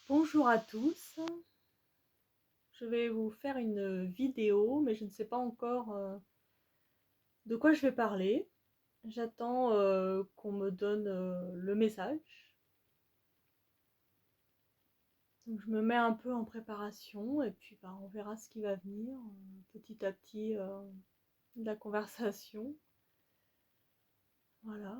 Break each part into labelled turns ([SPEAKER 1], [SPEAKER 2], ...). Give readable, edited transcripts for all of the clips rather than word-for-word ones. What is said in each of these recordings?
[SPEAKER 1] Bonjour à tous, je vais vous faire une vidéo, mais je ne sais pas encore de quoi je vais parler. J'attends qu'on me donne le message. Donc je me mets un peu en préparation et puis on verra ce qui va venir petit à petit de la conversation. Voilà.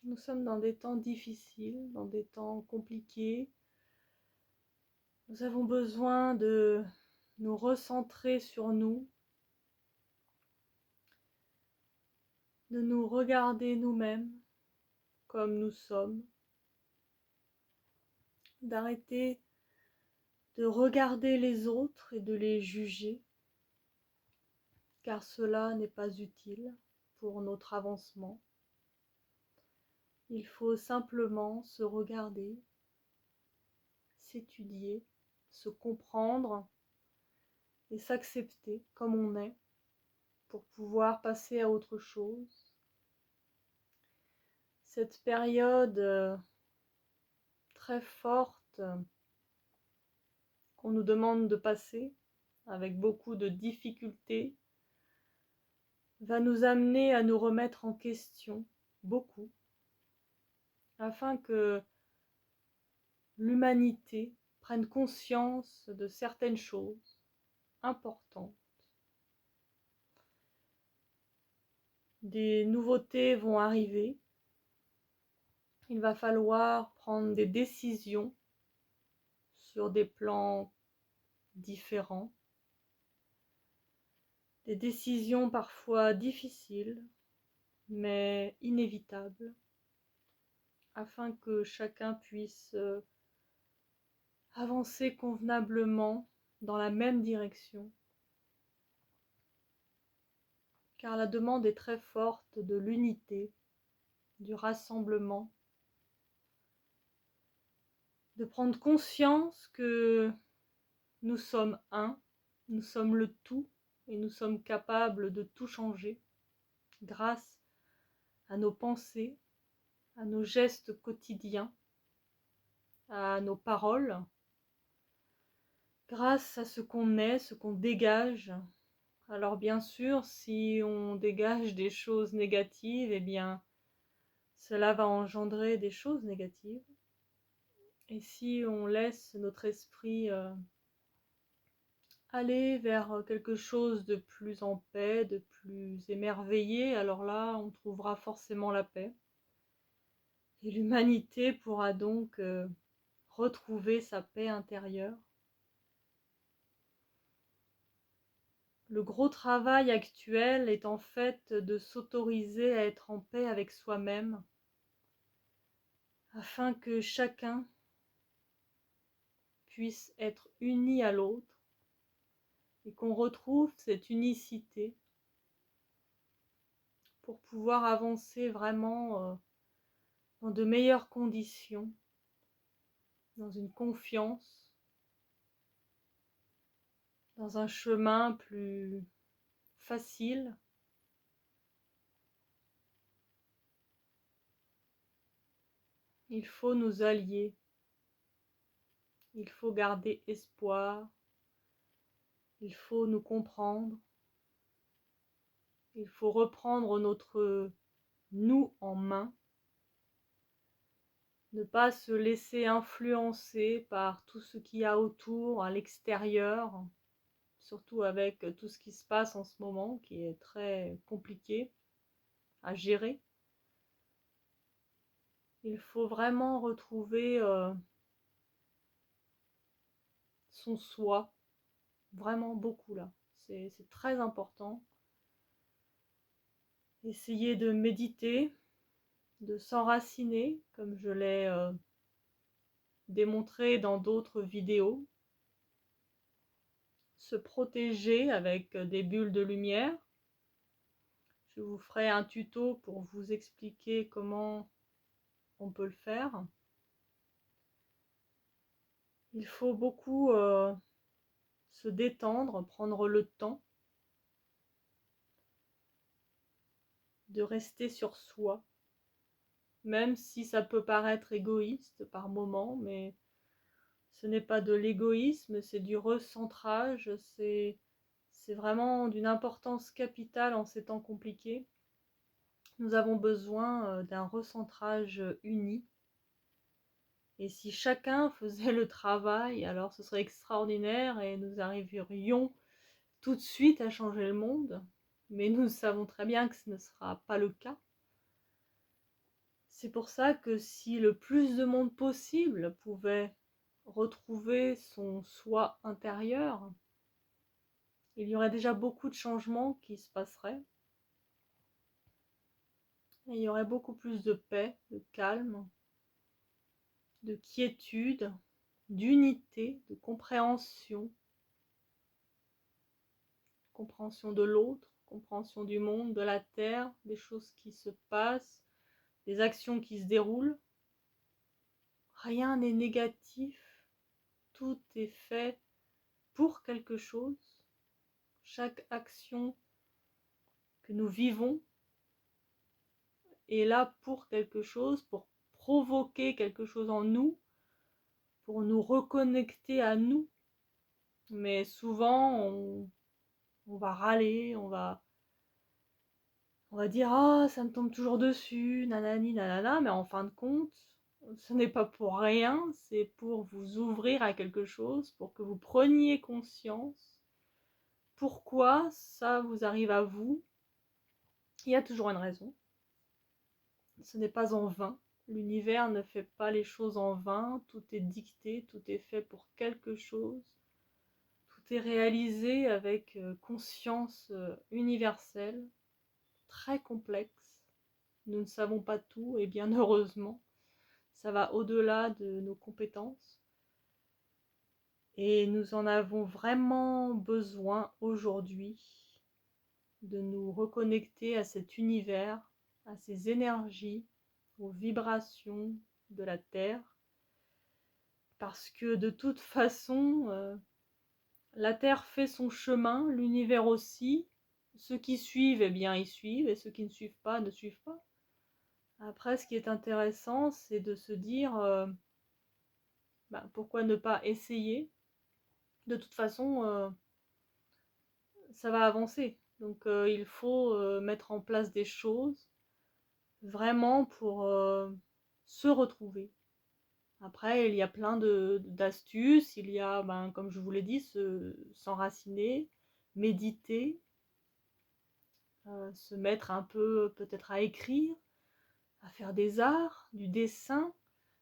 [SPEAKER 1] Nous sommes dans des temps difficiles, dans des temps compliqués. Nous avons besoin de nous recentrer sur nous, de nous regarder nous-mêmes comme nous sommes, d'arrêter de regarder les autres et de les juger, car cela n'est pas utile pour notre avancement. Il faut simplement se regarder, s'étudier, se comprendre et s'accepter comme on est pour pouvoir passer à autre chose. Cette période très forte qu'on nous demande de passer avec beaucoup de difficultés va nous amener à nous remettre en question beaucoup, afin que l'humanité prenne conscience de certaines choses importantes. Des nouveautés vont arriver. Il va falloir prendre des décisions sur des plans différents, des décisions parfois difficiles, mais inévitables, afin que chacun puisse avancer convenablement dans la même direction. Car la demande est très forte de l'unité, du rassemblement, de prendre conscience que nous sommes un, nous sommes le tout et nous sommes capables de tout changer grâce à nos pensées, à nos gestes quotidiens, à nos paroles, grâce à ce qu'on est, ce qu'on dégage. Alors bien sûr, si on dégage des choses négatives, eh bien cela va engendrer des choses négatives. Et si on laisse notre esprit aller vers quelque chose de plus en paix, de plus émerveillé, alors là, on trouvera forcément la paix. Et l'humanité pourra donc retrouver sa paix intérieure. Le gros travail actuel est en fait de s'autoriser à être en paix avec soi-même, afin que chacun puisse être uni à l'autre et qu'on retrouve cette unicité pour pouvoir avancer vraiment dans de meilleures conditions, dans une confiance, dans un chemin plus facile. Il faut nous allier, il faut garder espoir, il faut nous comprendre, il faut reprendre notre nous en main, ne pas se laisser influencer par tout ce qu'il y a autour, à l'extérieur, surtout avec tout ce qui se passe en ce moment, qui est très compliqué à gérer. Il faut vraiment retrouver son soi, vraiment beaucoup là. C'est très important. Essayer de méditer, de s'enraciner, comme je l'ai démontré dans d'autres vidéos. Se protéger avec des bulles de lumière. Je vous ferai un tuto pour vous expliquer comment on peut le faire. Il faut beaucoup se détendre, prendre le temps. de rester sur soi, même si ça peut paraître égoïste par moments, mais ce n'est pas de l'égoïsme, c'est du recentrage, c'est vraiment d'une importance capitale en ces temps compliqués. Nous avons besoin d'un recentrage uni. Et si chacun faisait le travail, alors ce serait extraordinaire et nous arriverions tout de suite à changer le monde. Mais nous savons très bien que ce ne sera pas le cas. C'est pour ça que si le plus de monde possible pouvait retrouver son soi intérieur, il y aurait déjà beaucoup de changements qui se passeraient. Et il y aurait beaucoup plus de paix, de calme, de quiétude, d'unité, de compréhension de l'autre, compréhension du monde, de la terre, des choses qui se passent, des actions qui se déroulent. Rien n'est négatif, tout est fait pour quelque chose. Chaque action que nous vivons est là pour quelque chose, pour provoquer quelque chose en nous, pour nous reconnecter à nous. Mais souvent, on va râler, on va dire ah ça me tombe toujours dessus, nanani nanana, mais en fin de compte, ce n'est pas pour rien, c'est pour vous ouvrir à quelque chose, pour que vous preniez conscience pourquoi ça vous arrive à vous. Il y a toujours une raison. Ce n'est pas en vain. L'univers ne fait pas les choses en vain, tout est dicté, tout est fait pour quelque chose. Tout est réalisé avec conscience universelle, très complexe. Nous ne savons pas tout, et bien heureusement, ça va au-delà de nos compétences. Et nous en avons vraiment besoin aujourd'hui, de nous reconnecter à cet univers, à ces énergies, aux vibrations de la Terre. Parce que de toute façon, la Terre fait son chemin, l'univers aussi. Ceux qui suivent, eh bien, ils suivent, et ceux qui ne suivent pas, ne suivent pas. Après, ce qui est intéressant, c'est de se dire pourquoi ne pas essayer. De toute façon, ça va avancer. Donc, il faut mettre en place des choses vraiment pour se retrouver. Après, il y a plein d'astuces. Il y a, comme je vous l'ai dit, s'enraciner, méditer, se mettre un peu peut-être à écrire, à faire des arts, du dessin,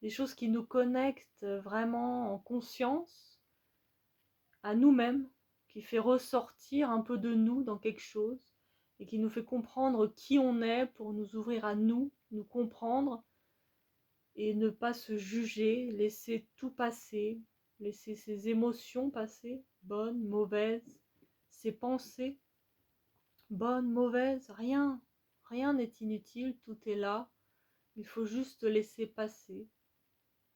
[SPEAKER 1] des choses qui nous connectent vraiment en conscience à nous-mêmes, qui fait ressortir un peu de nous dans quelque chose et qui nous fait comprendre qui on est pour nous ouvrir à nous, nous comprendre et ne pas se juger, laisser tout passer, laisser ses émotions passer, bonnes, mauvaises, ses pensées, bonnes, mauvaises, rien n'est inutile, tout est là, il faut juste laisser passer.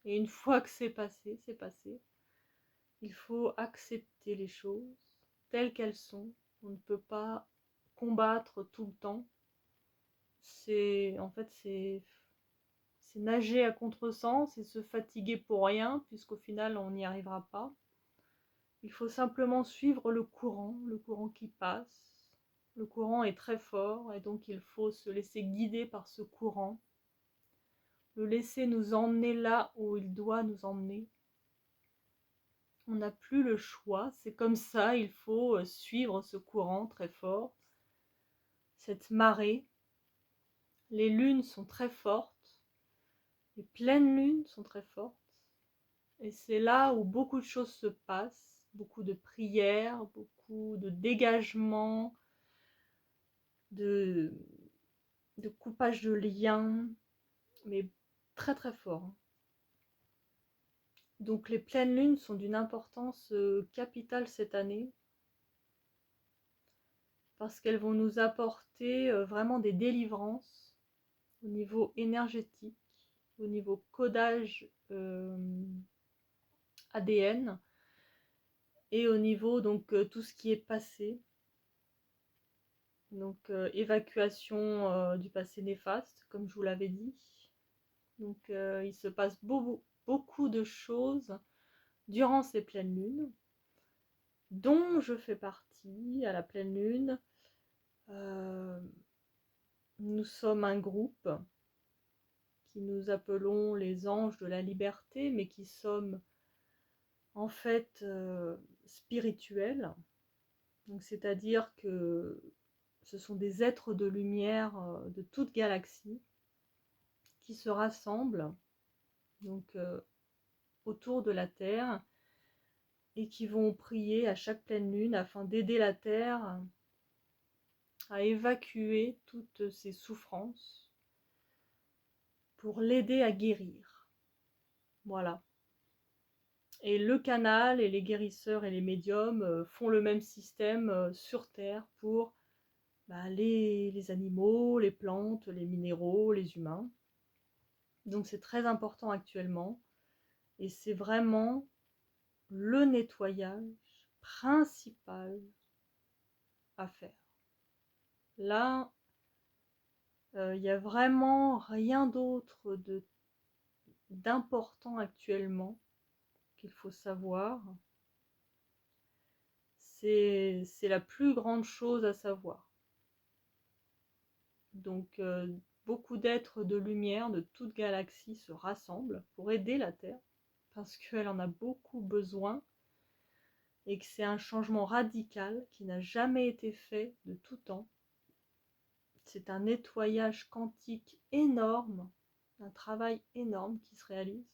[SPEAKER 1] Et une fois que c'est passé, c'est passé. Il faut accepter les choses telles qu'elles sont. On ne peut pas combattre tout le temps. C'est nager à contresens et se fatiguer pour rien, puisqu'au final on n'y arrivera pas. Il faut simplement suivre le courant qui passe. Le courant est très fort et donc il faut se laisser guider par ce courant, le laisser nous emmener là où il doit nous emmener. On n'a plus le choix, c'est comme ça, il faut suivre ce courant très fort, cette marée. Les lunes sont très fortes, les pleines lunes sont très fortes, et c'est là où beaucoup de choses se passent, beaucoup de prières, beaucoup de dégagements, de coupage de liens, mais très très fort. Donc les pleines lunes sont d'une importance capitale cette année, parce qu'elles vont nous apporter vraiment des délivrances au niveau énergétique, au niveau codage ADN et au niveau donc tout ce qui est passé. Donc évacuation du passé néfaste, comme je vous l'avais dit. Donc il se passe beaucoup de choses durant ces pleines lunes, dont je fais partie à la pleine lune. Nous sommes un groupe qui nous appelons les anges de la liberté, mais qui sommes en fait spirituels. Donc c'est-à-dire que ce sont des êtres de lumière de toute galaxie qui se rassemblent donc autour de la Terre et qui vont prier à chaque pleine lune afin d'aider la Terre à évacuer toutes ses souffrances pour l'aider à guérir. Voilà. Et le canal et les guérisseurs et les médiums font le même système sur Terre pour les animaux, les plantes, les minéraux, les humains. Donc c'est très important actuellement et c'est vraiment le nettoyage principal à faire. Là, il n'y a vraiment rien d'autre d'important actuellement qu'il faut savoir. C'est la plus grande chose à savoir. Donc beaucoup d'êtres de lumière de toute galaxie se rassemblent pour aider la Terre parce qu'elle en a beaucoup besoin et que c'est un changement radical qui n'a jamais été fait de tout temps. C'est un nettoyage quantique énorme, un travail énorme qui se réalise.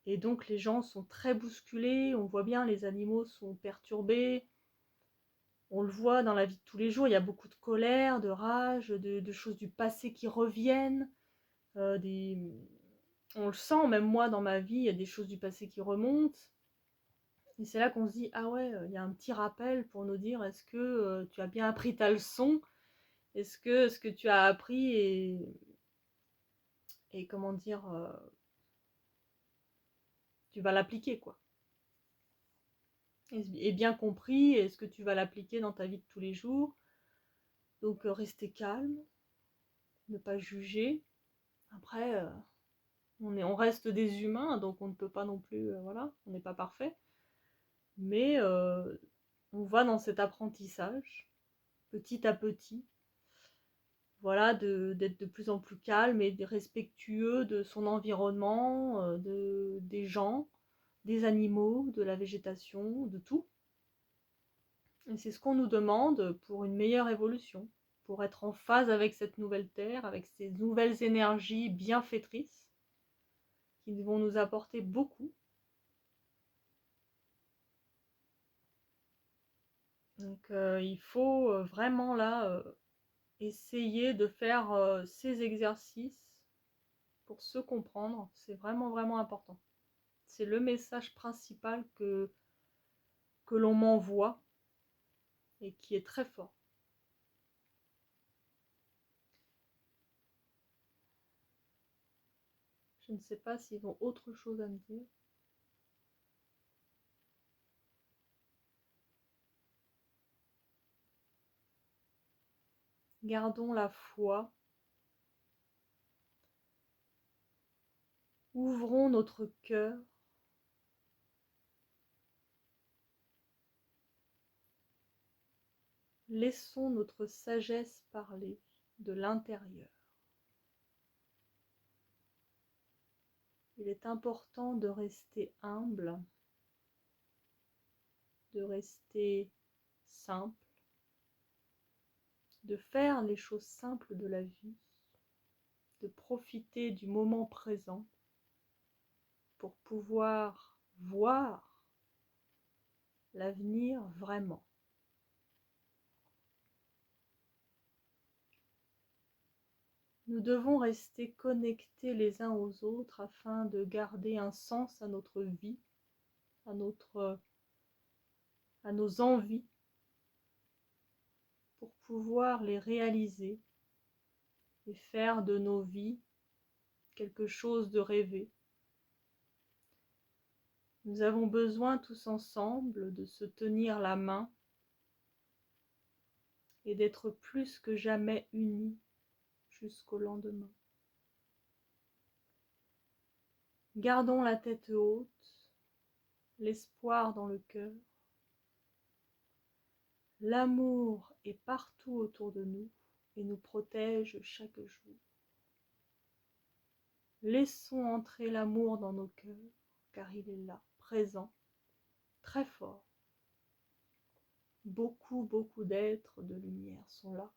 [SPEAKER 1] Et donc les gens sont très bousculés, on voit bien les animaux sont perturbés, on le voit dans la vie de tous les jours, il y a beaucoup de colère, de rage, de choses du passé qui reviennent, on le sent, même moi dans ma vie, il y a des choses du passé qui remontent. Et c'est là qu'on se dit, ah ouais, il y a un petit rappel pour nous dire, est-ce que tu as bien appris ta leçon? Est-ce que ce que tu as appris et comment dire, tu vas l'appliquer, quoi. Et bien compris, est-ce que tu vas l'appliquer dans ta vie de tous les jours? Donc rester calme, ne pas juger. Après, on reste des humains, donc on ne peut pas non plus, voilà, on n'est pas parfait. Mais on va dans cet apprentissage, petit à petit, voilà, d'être de plus en plus calme et respectueux de son environnement, des gens, des animaux, de la végétation, de tout. Et c'est ce qu'on nous demande pour une meilleure évolution, pour être en phase avec cette nouvelle terre, avec ces nouvelles énergies bienfaitrices qui vont nous apporter beaucoup. Donc il faut vraiment là essayer de faire ces exercices pour se comprendre. C'est vraiment vraiment important. C'est le message principal que l'on m'envoie et qui est très fort. Je ne sais pas s'ils ont autre chose à me dire. Gardons la foi. Ouvrons notre cœur. Laissons notre sagesse parler de l'intérieur. Il est important de rester humble, de rester simple, de faire les choses simples de la vie, de profiter du moment présent pour pouvoir voir l'avenir vraiment. Nous devons rester connectés les uns aux autres afin de garder un sens à notre vie, à nos envies, pour pouvoir les réaliser et faire de nos vies quelque chose de rêvé. Nous avons besoin tous ensemble de se tenir la main et d'être plus que jamais unis jusqu'au lendemain. Gardons la tête haute, l'espoir dans le cœur. L'amour est partout autour de nous et nous protège chaque jour. Laissons entrer l'amour dans nos cœurs, car il est là, présent, très fort. Beaucoup d'êtres de lumière sont là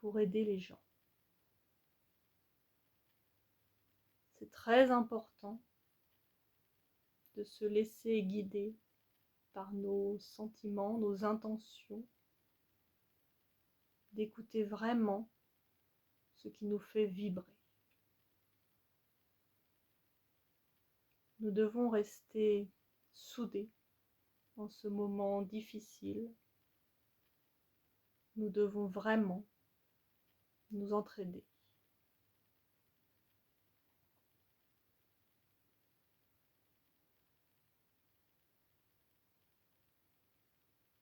[SPEAKER 1] pour aider les gens. C'est très important de se laisser guider par nos sentiments, nos intentions, d'écouter vraiment ce qui nous fait vibrer. Nous devons rester soudés en ce moment difficile. Nous devons vraiment nous entraider.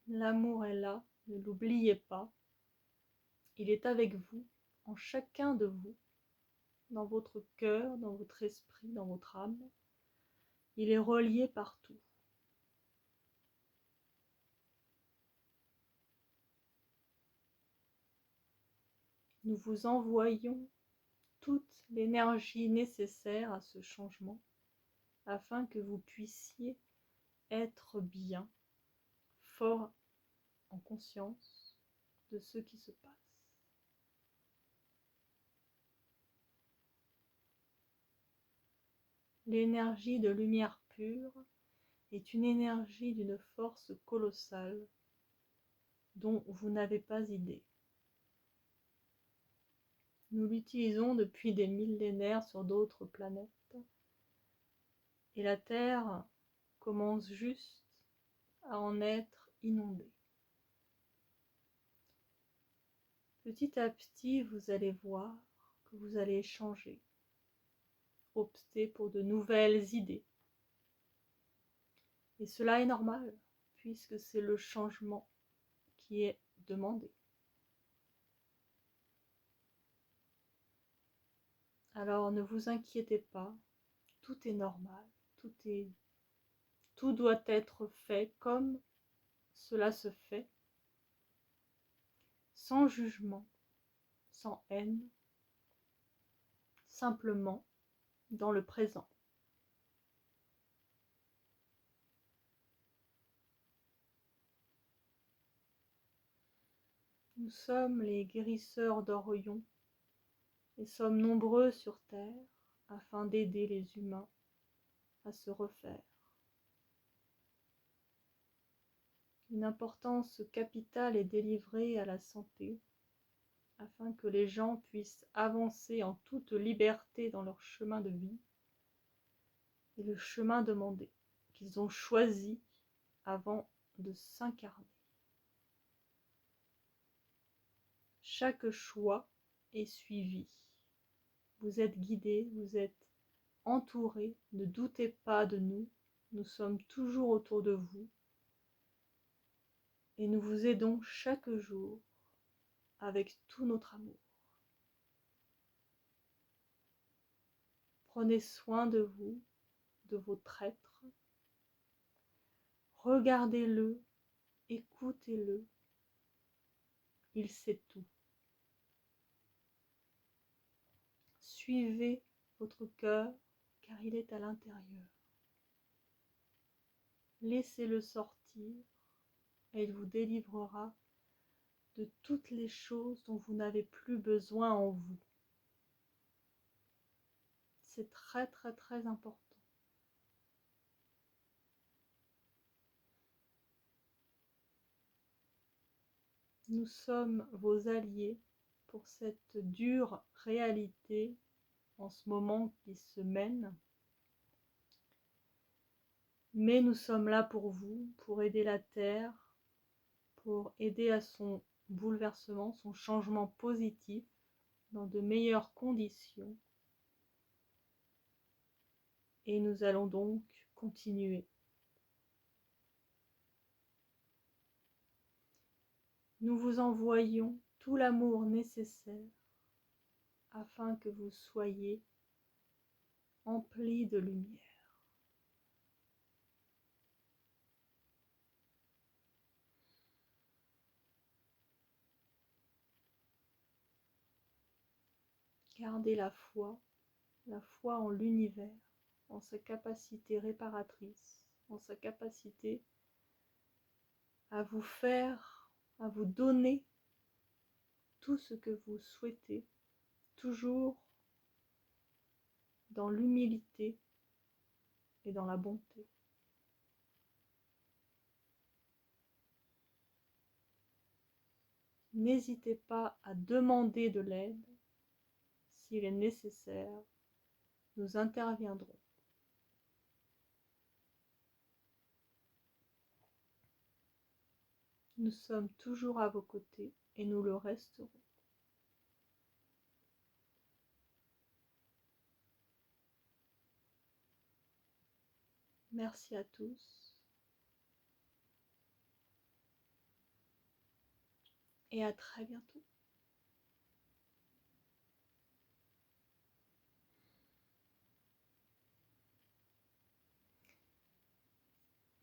[SPEAKER 1] L'amour est là, ne l'oubliez pas. Il est avec vous, en chacun de vous, dans votre cœur, dans votre esprit, dans votre âme. Il est relié partout. Nous vous envoyons toute l'énergie nécessaire à ce changement afin que vous puissiez être bien, fort en conscience de ce qui se passe. L'énergie de lumière pure est une énergie d'une force colossale dont vous n'avez pas idée. Nous l'utilisons depuis des millénaires sur d'autres planètes et la Terre commence juste à en être inondée. Petit à petit, vous allez voir que vous allez changer, opter pour de nouvelles idées. Et cela est normal, puisque c'est le changement qui est demandé. Alors ne vous inquiétez pas, tout est normal, tout doit être fait comme cela se fait, sans jugement, sans haine, simplement dans le présent. Nous sommes les guérisseurs d'Orion et sommes nombreux sur Terre afin d'aider les humains à se refaire. Une importance capitale est délivrée à la santé afin que les gens puissent avancer en toute liberté dans leur chemin de vie et le chemin demandé qu'ils ont choisi avant de s'incarner. Chaque choix est suivi. Vous êtes guidés, vous êtes entourés, ne doutez pas de nous, nous sommes toujours autour de vous et nous vous aidons chaque jour avec tout notre amour. Prenez soin de vous, de votre être. Regardez-le, écoutez-le. Il sait tout. Suivez votre cœur car il est à l'intérieur. Laissez-le sortir et il vous délivrera de toutes les choses dont vous n'avez plus besoin en vous. C'est très important. Nous sommes vos alliés pour cette dure réalité en ce moment qui se mène. Mais nous sommes là pour vous, pour aider la Terre, pour aider à son bouleversement, son changement positif, dans de meilleures conditions. Et nous allons donc continuer. nous vous envoyons tout l'amour nécessaire afin que vous soyez emplis de lumière. Gardez la foi en l'univers, en sa capacité réparatrice, en sa capacité à vous faire, à vous donner tout ce que vous souhaitez, toujours dans l'humilité et dans la bonté. N'hésitez pas à demander de l'aide. S'il est nécessaire, nous interviendrons. Nous sommes toujours à vos côtés et nous le resterons. Merci à tous et à très bientôt.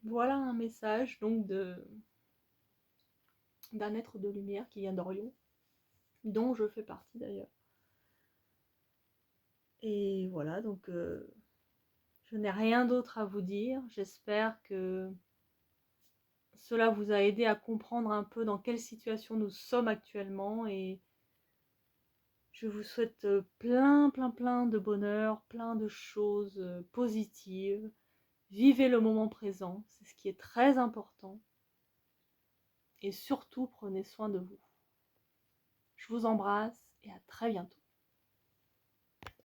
[SPEAKER 1] Voilà un message donc d'un être de lumière qui vient d'Orion, dont je fais partie d'ailleurs. Et voilà, donc je n'ai rien d'autre à vous dire. J'espère que cela vous a aidé à comprendre un peu dans quelle situation nous sommes actuellement et je vous souhaite plein de bonheur, plein de choses positives. Vivez le moment présent, c'est ce qui est très important. Et surtout, prenez soin de vous. Je vous embrasse et à très bientôt.